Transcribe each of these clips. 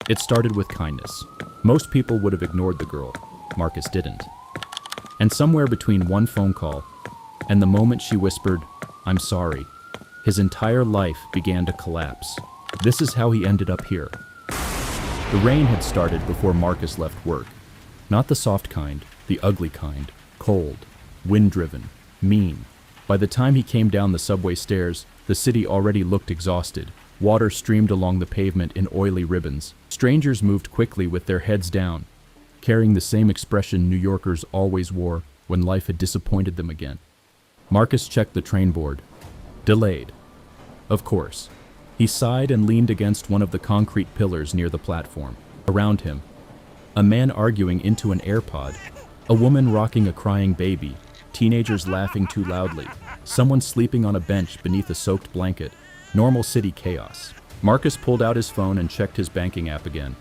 It started with kindness. Most people would have ignored the girl. Marcus didn't. And somewhere between one phone call and the moment she whispered, "I'm sorry," his entire life began to collapse. This is how he ended up here. The rain had started before Marcus left work. Not the soft kind, the ugly kind. Cold, wind-driven, mean. By the time he came down the subway stairs, the city already looked exhausted. Water streamed along the pavement in oily ribbons. Strangers moved quickly with their heads down, carrying the same expression New Yorkers always wore when life had disappointed them again. Marcus checked the train board. Delayed. Of course. He sighed and leaned against one of the concrete pillars near the platform. Around him, a man arguing into an AirPod, a woman rocking a crying baby, teenagers laughing too loudly, someone sleeping on a bench beneath a soaked blanket. Normal city chaos. Marcus pulled out his phone and checked his banking app again.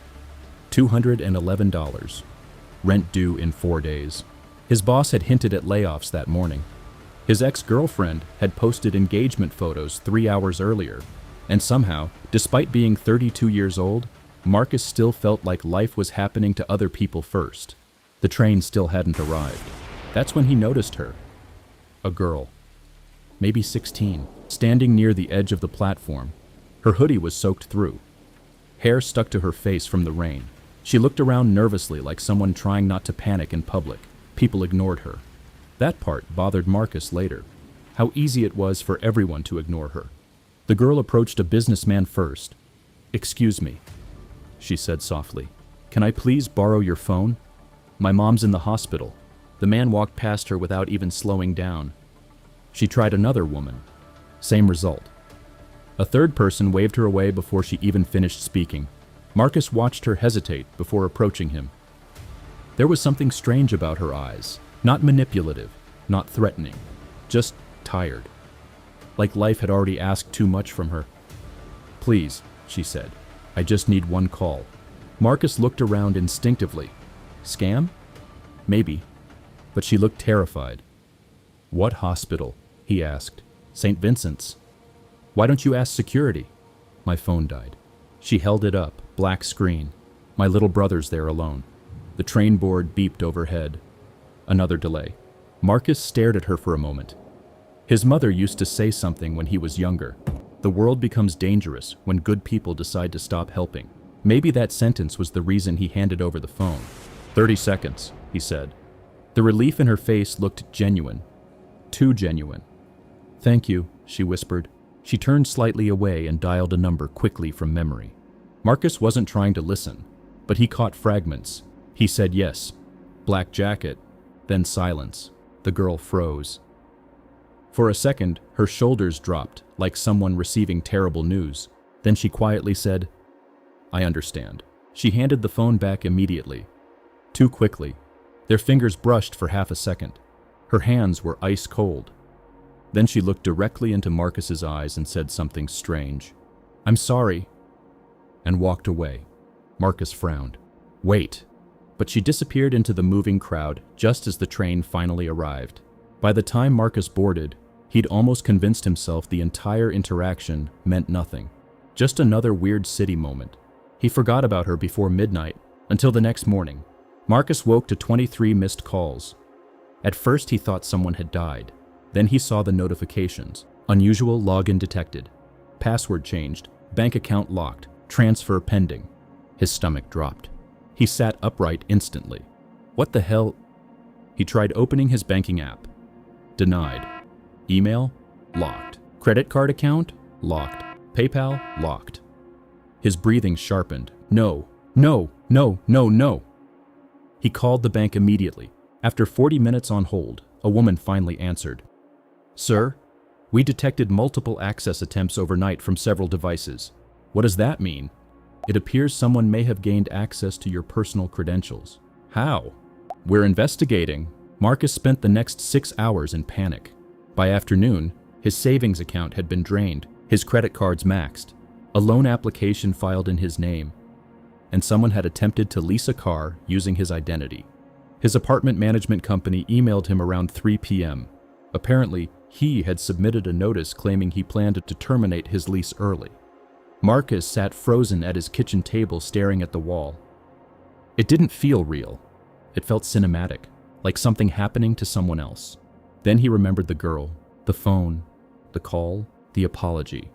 $211. Rent due in 4 days. His boss had hinted at layoffs that morning. His ex-girlfriend had posted engagement photos 3 hours earlier, and somehow, despite being 32 years old, Marcus still felt like life was happening to other people first. The train still hadn't arrived. That's when he noticed her. A girl. Maybe 16, standing near the edge of the platform. Her hoodie was soaked through. Hair stuck to her face from the rain. She looked around nervously like someone trying not to panic in public. People ignored her. That part bothered Marcus later. How easy it was for everyone to ignore her. The girl approached a businessman first. "Excuse me," she said softly. "Can I please borrow your phone? My mom's in the hospital." The man walked past her without even slowing down. She tried another woman. Same result. A third person waved her away before she even finished speaking. Marcus watched her hesitate before approaching him. There was something strange about her eyes. Not manipulative, not threatening, just tired. Like life had already asked too much from her. "Please," she said. "I just need one call." Marcus looked around instinctively. Scam? Maybe. But she looked terrified. "What hospital?" he asked. "St. Vincent's." "Why don't you ask security?" "My phone died." She held it up, black screen. "My little brother's there alone." The train board beeped overhead. Another delay. Marcus stared at her for a moment. His mother used to say something when he was younger. The world becomes dangerous when good people decide to stop helping. Maybe that sentence was the reason he handed over the phone. 30 seconds, he said. The relief in her face looked genuine. Too genuine. "Thank you," she whispered. She turned slightly away and dialed a number quickly from memory. Marcus wasn't trying to listen, but he caught fragments. He said yes. Black jacket. Then silence. The girl froze. For a second, her shoulders dropped, like someone receiving terrible news. Then she quietly said, "I understand." She handed the phone back immediately. Too quickly. Their fingers brushed for half a second. Her hands were ice cold. Then she looked directly into Marcus's eyes and said something strange. "I'm sorry," and walked away. Marcus frowned. "Wait." But she disappeared into the moving crowd just as the train finally arrived. By the time Marcus boarded, he'd almost convinced himself the entire interaction meant nothing. Just another weird city moment. He forgot about her before midnight, until the next morning. Marcus woke to 23 missed calls. At first he thought someone had died. Then he saw the notifications. Unusual login detected. Password changed. Bank account locked. Transfer pending. His stomach dropped. He sat upright instantly. What the hell? He tried opening his banking app. Denied. Email? Locked. Credit card account? Locked. PayPal? Locked. His breathing sharpened. No, no, no, no, no. He called the bank immediately. After 40 minutes on hold, a woman finally answered. "Sir, we detected multiple access attempts overnight from several devices. What does that mean?" "It appears someone may have gained access to your personal credentials." "How?" "We're investigating." Marcus spent the next 6 hours in panic. By afternoon, his savings account had been drained, his credit cards maxed, a loan application filed in his name, and someone had attempted to lease a car using his identity. His apartment management company emailed him around 3 p.m. Apparently, he had submitted a notice claiming he planned to terminate his lease early. Marcus sat frozen at his kitchen table staring at the wall. It didn't feel real. It felt cinematic, like something happening to someone else. Then he remembered the girl, the phone, the call, the apology.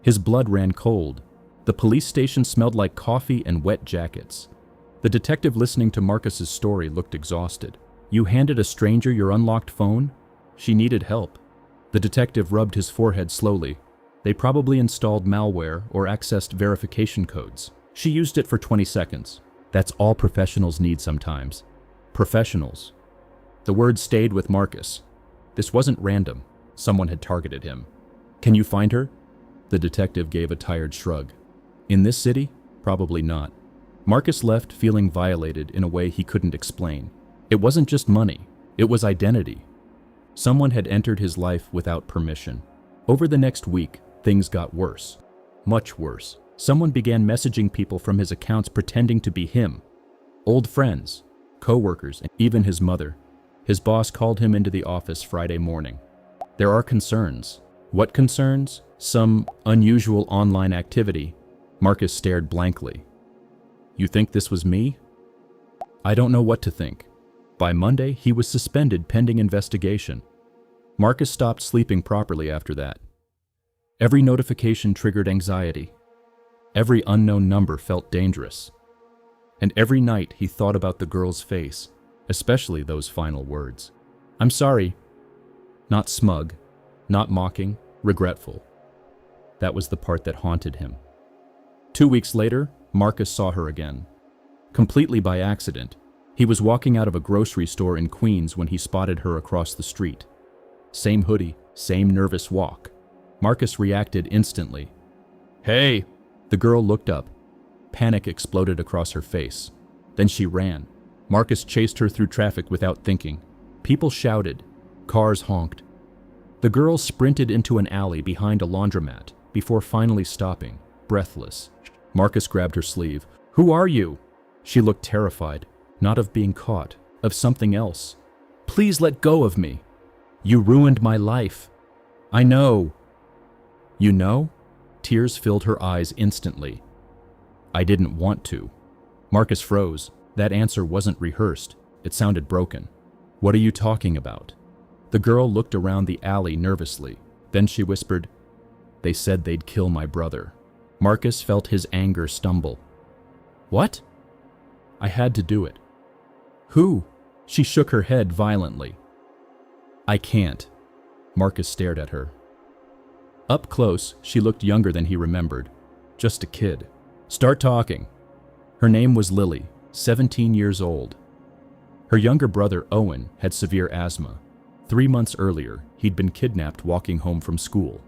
His blood ran cold. The police station smelled like coffee and wet jackets. The detective listening to Marcus's story looked exhausted. You handed a stranger your unlocked phone? She needed help. The detective rubbed his forehead slowly. They probably installed malware or accessed verification codes. She used it for 20 seconds. That's all professionals need sometimes. Professionals. The word stayed with Marcus. This wasn't random. Someone had targeted him. Can you find her? The detective gave a tired shrug. In this city? Probably not. Marcus left feeling violated in a way he couldn't explain. It wasn't just money. It was identity. Someone had entered his life without permission. Over the next week, things got worse. Much worse. Someone began messaging people from his accounts pretending to be him. Old friends, co-workers, and even his mother. His boss called him into the office Friday morning. There are concerns. What concerns? Some unusual online activity. Marcus stared blankly. You think this was me? I don't know what to think. By Monday, he was suspended pending investigation. Marcus stopped sleeping properly after that. Every notification triggered anxiety. Every unknown number felt dangerous. And every night he thought about the girl's face, especially those final words. I'm sorry. Not smug, not mocking, regretful. That was the part that haunted him. 2 weeks later, Marcus saw her again. Completely by accident, he was walking out of a grocery store in Queens when he spotted her across the street. Same hoodie, same nervous walk. Marcus reacted instantly. Hey! The girl looked up. Panic exploded across her face. Then she ran. Marcus chased her through traffic without thinking. People shouted. Cars honked. The girl sprinted into an alley behind a laundromat before finally stopping, breathless. Marcus grabbed her sleeve. Who are you? She looked terrified, not of being caught, of something else. Please let go of me. You ruined my life. I know. You know? Tears filled her eyes instantly. I didn't want to. Marcus froze. That answer wasn't rehearsed. It sounded broken. What are you talking about? The girl looked around the alley nervously. Then she whispered, They said they'd kill my brother. Marcus felt his anger stumble. What? I had to do it. Who? She shook her head violently. I can't. Marcus stared at her. Up close, she looked younger than he remembered. Just a kid. Start talking. Her name was Lily, 17 years old. Her younger brother, Owen, had severe asthma. 3 months earlier, he'd been kidnapped walking home from school.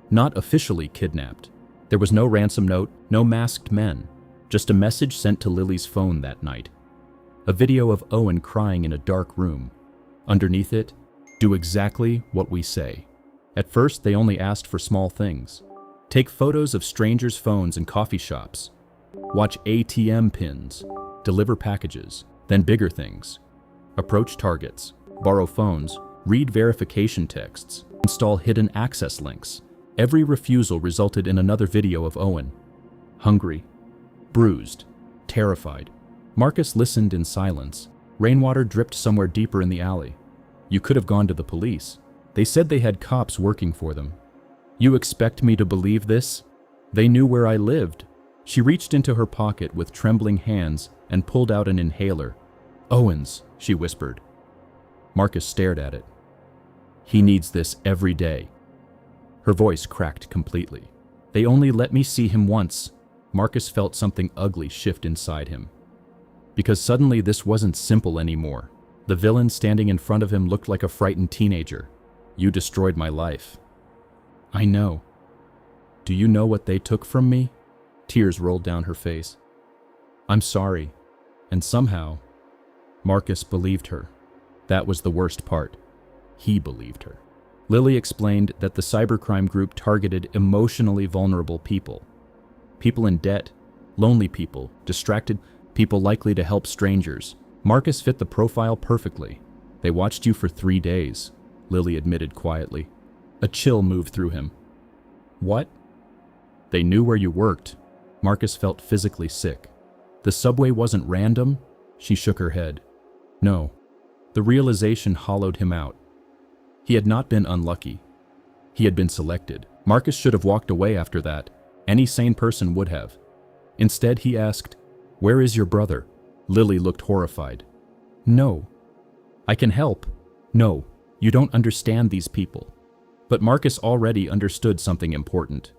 Not officially kidnapped. There was no ransom note, no masked men, just a message sent to Lily's phone that night. A video of Owen crying in a dark room. Underneath it, do exactly what we say. At first, they only asked for small things. Take photos of strangers' phones in coffee shops. Watch ATM pins. Deliver packages. Then bigger things. Approach targets. Borrow phones. Read verification texts. Install hidden access links. Every refusal resulted in another video of Owen. Hungry. Bruised. Terrified. Marcus listened in silence. Rainwater dripped somewhere deeper in the alley. You could have gone to the police. They said they had cops working for them. You expect me to believe this? They knew where I lived. She reached into her pocket with trembling hands and pulled out an inhaler. Owens, she whispered. Marcus stared at it. He needs this every day. Her voice cracked completely. They only let me see him once. Marcus felt something ugly shift inside him. Because suddenly this wasn't simple anymore. The villain standing in front of him looked like a frightened teenager. You destroyed my life. I know. Do you know what they took from me? Tears rolled down her face. I'm sorry. And somehow, Marcus believed her. That was the worst part. He believed her. Lily explained that the cybercrime group targeted emotionally vulnerable people. People in debt, lonely people, distracted people likely to help strangers. Marcus fit the profile perfectly. They watched you for 3 days, Lily admitted quietly. A chill moved through him. What? They knew where you worked. Marcus felt physically sick. The subway wasn't random? She shook her head. No. The realization hollowed him out. He had not been unlucky. He had been selected. Marcus should have walked away after that. Any sane person would have. Instead, he asked, "Where is your brother?" Lily looked horrified. "No." "I can help." "No, you don't understand these people." But Marcus already understood something important.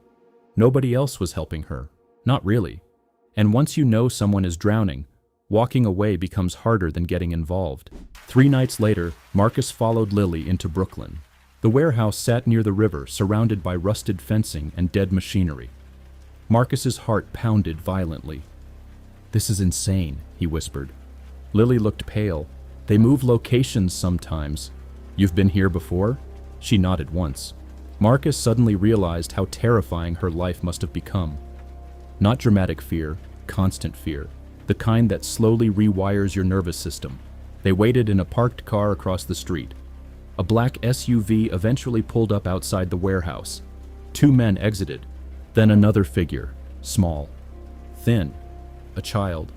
Nobody else was helping her. Not really. And once you know someone is drowning, walking away becomes harder than getting involved. 3 nights later, Marcus followed Lily into Brooklyn. The warehouse sat near the river, surrounded by rusted fencing and dead machinery. Marcus's heart pounded violently. "This is insane," he whispered. Lily looked pale. "They move locations sometimes." "You've been here before?" She nodded once. Marcus suddenly realized how terrifying her life must have become. Not dramatic fear, constant fear. The kind that slowly rewires your nervous system. They waited in a parked car across the street. A black SUV eventually pulled up outside the warehouse. 2 men exited. Then another figure, small, thin, a child.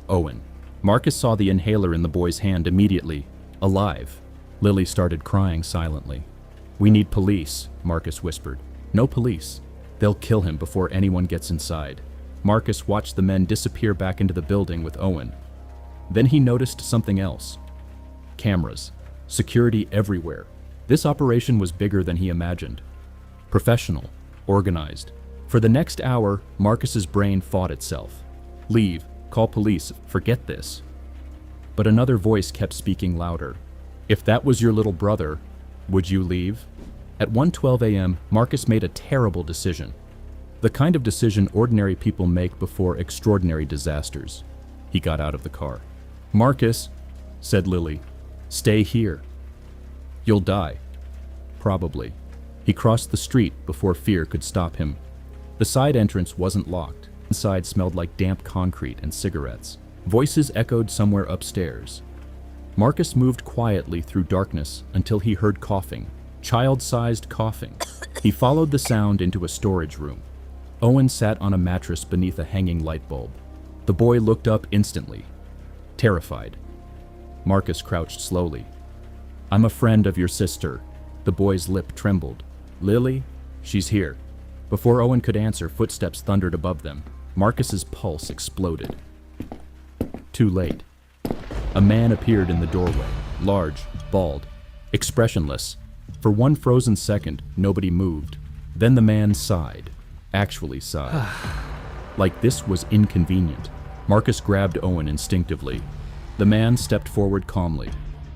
Owen. Marcus saw the inhaler in the boy's hand immediately. Alive. Lily started crying silently. "We need police," Marcus whispered. "No police. They'll kill him before anyone gets inside." Marcus watched the men disappear back into the building with Owen. Then he noticed something else. Cameras. Security everywhere. This operation was bigger than he imagined. Professional. Organized. For the next hour, Marcus's brain fought itself. Leave. Call police. Forget this. But another voice kept speaking louder. "If that was your little brother, would you leave?" At 1:12 a.m., Marcus made a terrible decision. The kind of decision ordinary people make before extraordinary disasters. He got out of the car. "Marcus," said Lily, "stay here. You'll die." Probably. He crossed the street before fear could stop him. The side entrance wasn't locked. Inside smelled like damp concrete and cigarettes. Voices echoed somewhere upstairs. Marcus moved quietly through darkness until he heard coughing. Child-sized coughing. He followed the sound into a storage room. Owen sat on a mattress beneath a hanging light bulb. The boy looked up instantly, terrified. Marcus crouched slowly. "I'm a friend of your sister." The boy's lip trembled. "Lily? She's here." Before Owen could answer, footsteps thundered above them. Marcus's pulse exploded. Too late. A man appeared in the doorway, large, bald, expressionless. For one frozen second, nobody moved. Then the man sighed. Actually sighed. Like this was inconvenient. Marcus grabbed Owen instinctively. The man stepped forward calmly.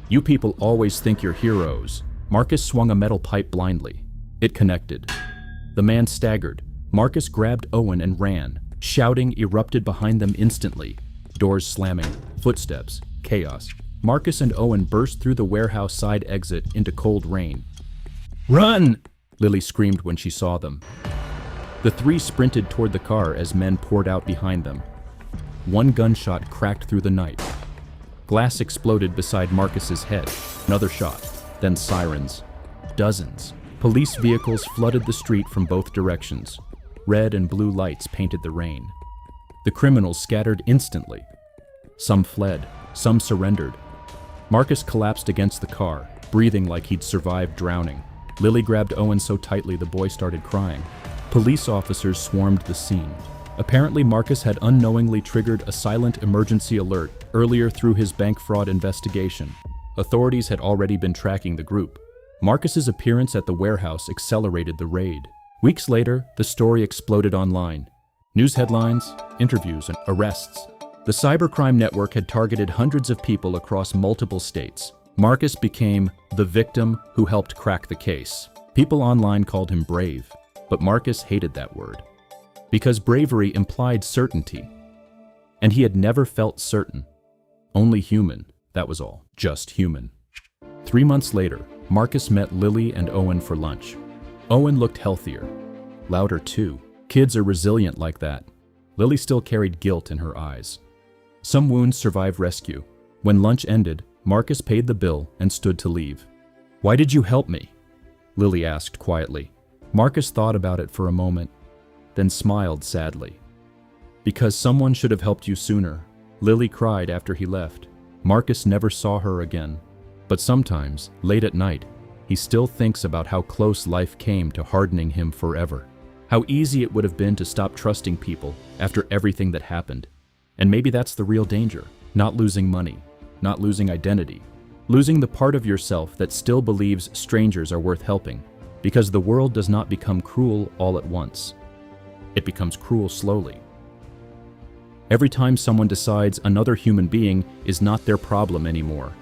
"You people always think you're heroes." Marcus swung a metal pipe blindly. It connected. The man staggered. Marcus grabbed Owen and ran. Shouting erupted behind them instantly. Doors slamming, footsteps, chaos. Marcus and Owen burst through the warehouse side exit into cold rain. "Run!" Lily screamed when she saw them. The 3 sprinted toward the car as men poured out behind them. One gunshot cracked through the night. Glass exploded beside Marcus's head. Another shot, then sirens. Dozens. Police vehicles flooded the street from both directions. Red and blue lights painted the rain. The criminals scattered instantly. Some fled, some surrendered. Marcus collapsed against the car, breathing like he'd survived drowning. Lily grabbed Owen so tightly the boy started crying. Police officers swarmed the scene. Apparently, Marcus had unknowingly triggered a silent emergency alert earlier through his bank fraud investigation. Authorities had already been tracking the group. Marcus's appearance at the warehouse accelerated the raid. Weeks later, the story exploded online. News headlines, interviews, and arrests. The cybercrime network had targeted hundreds of people across multiple states. Marcus became the victim who helped crack the case. People online called him brave, but Marcus hated that word. Because bravery implied certainty. And he had never felt certain. Only human, that was all. Just human. 3 months later, Marcus met Lily and Owen for lunch. Owen looked healthier. Louder too. Kids are resilient like that. Lily still carried guilt in her eyes. Some wounds survived rescue. When lunch ended, Marcus paid the bill and stood to leave. "Why did you help me?" Lily asked quietly. Marcus thought about it for a moment. then smiled sadly. Because someone should have helped you sooner, Lily cried after he left. Marcus never saw her again. But sometimes, late at night, he still thinks about how close life came to hardening him forever. How easy it would have been to stop trusting people after everything that happened. And maybe that's the real danger. Not losing money, not losing identity, losing the part of yourself that still believes strangers are worth helping. Because the world does not become cruel all at once. It becomes cruel slowly. Every time someone decides another human being is not their problem anymore,